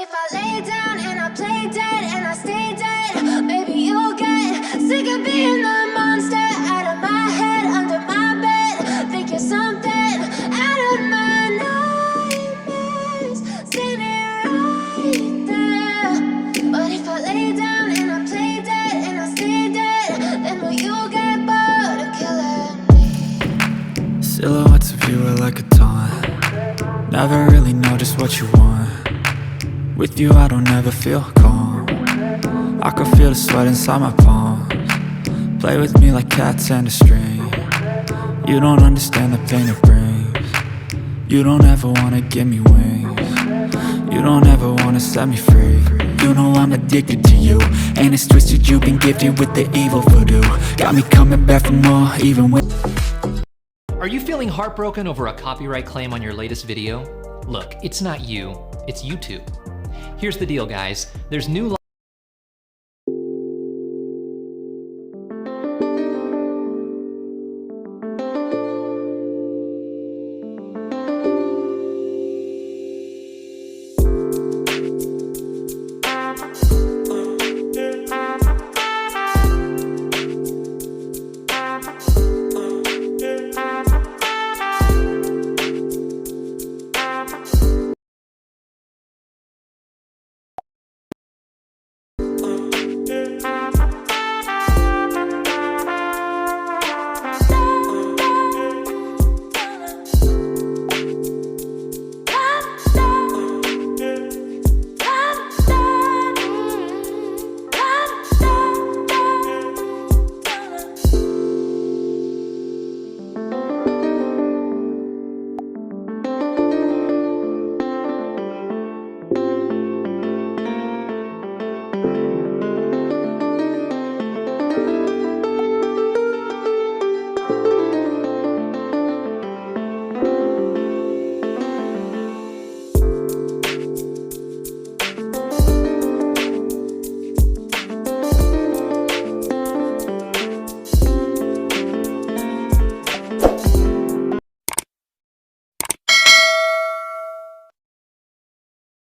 if I lay down and I play dead and I stay dead, maybe you'll get sick of being the monster out of my head, under my bed. Think you're something out of my nightmares, seen it right there. But if I lay down and I play dead and I stay dead, then will you get bored of killing me? Silhouettes of you are like a taunt. Never really know just what you want. With you I don't ever feel calm. I can feel the sweat inside my palms. Play with me like cats and a string. You don't understand the pain it brings. You don't ever wanna give me wings. You don't ever wanna set me free. You know I'm addicted to you, and it's twisted, you've been gifted with the evil voodoo. Got me coming back for more, even when... Are you feeling heartbroken over a copyright claim on your latest video? Look, it's not you, it's YouTube. Here's the deal, guys. There's new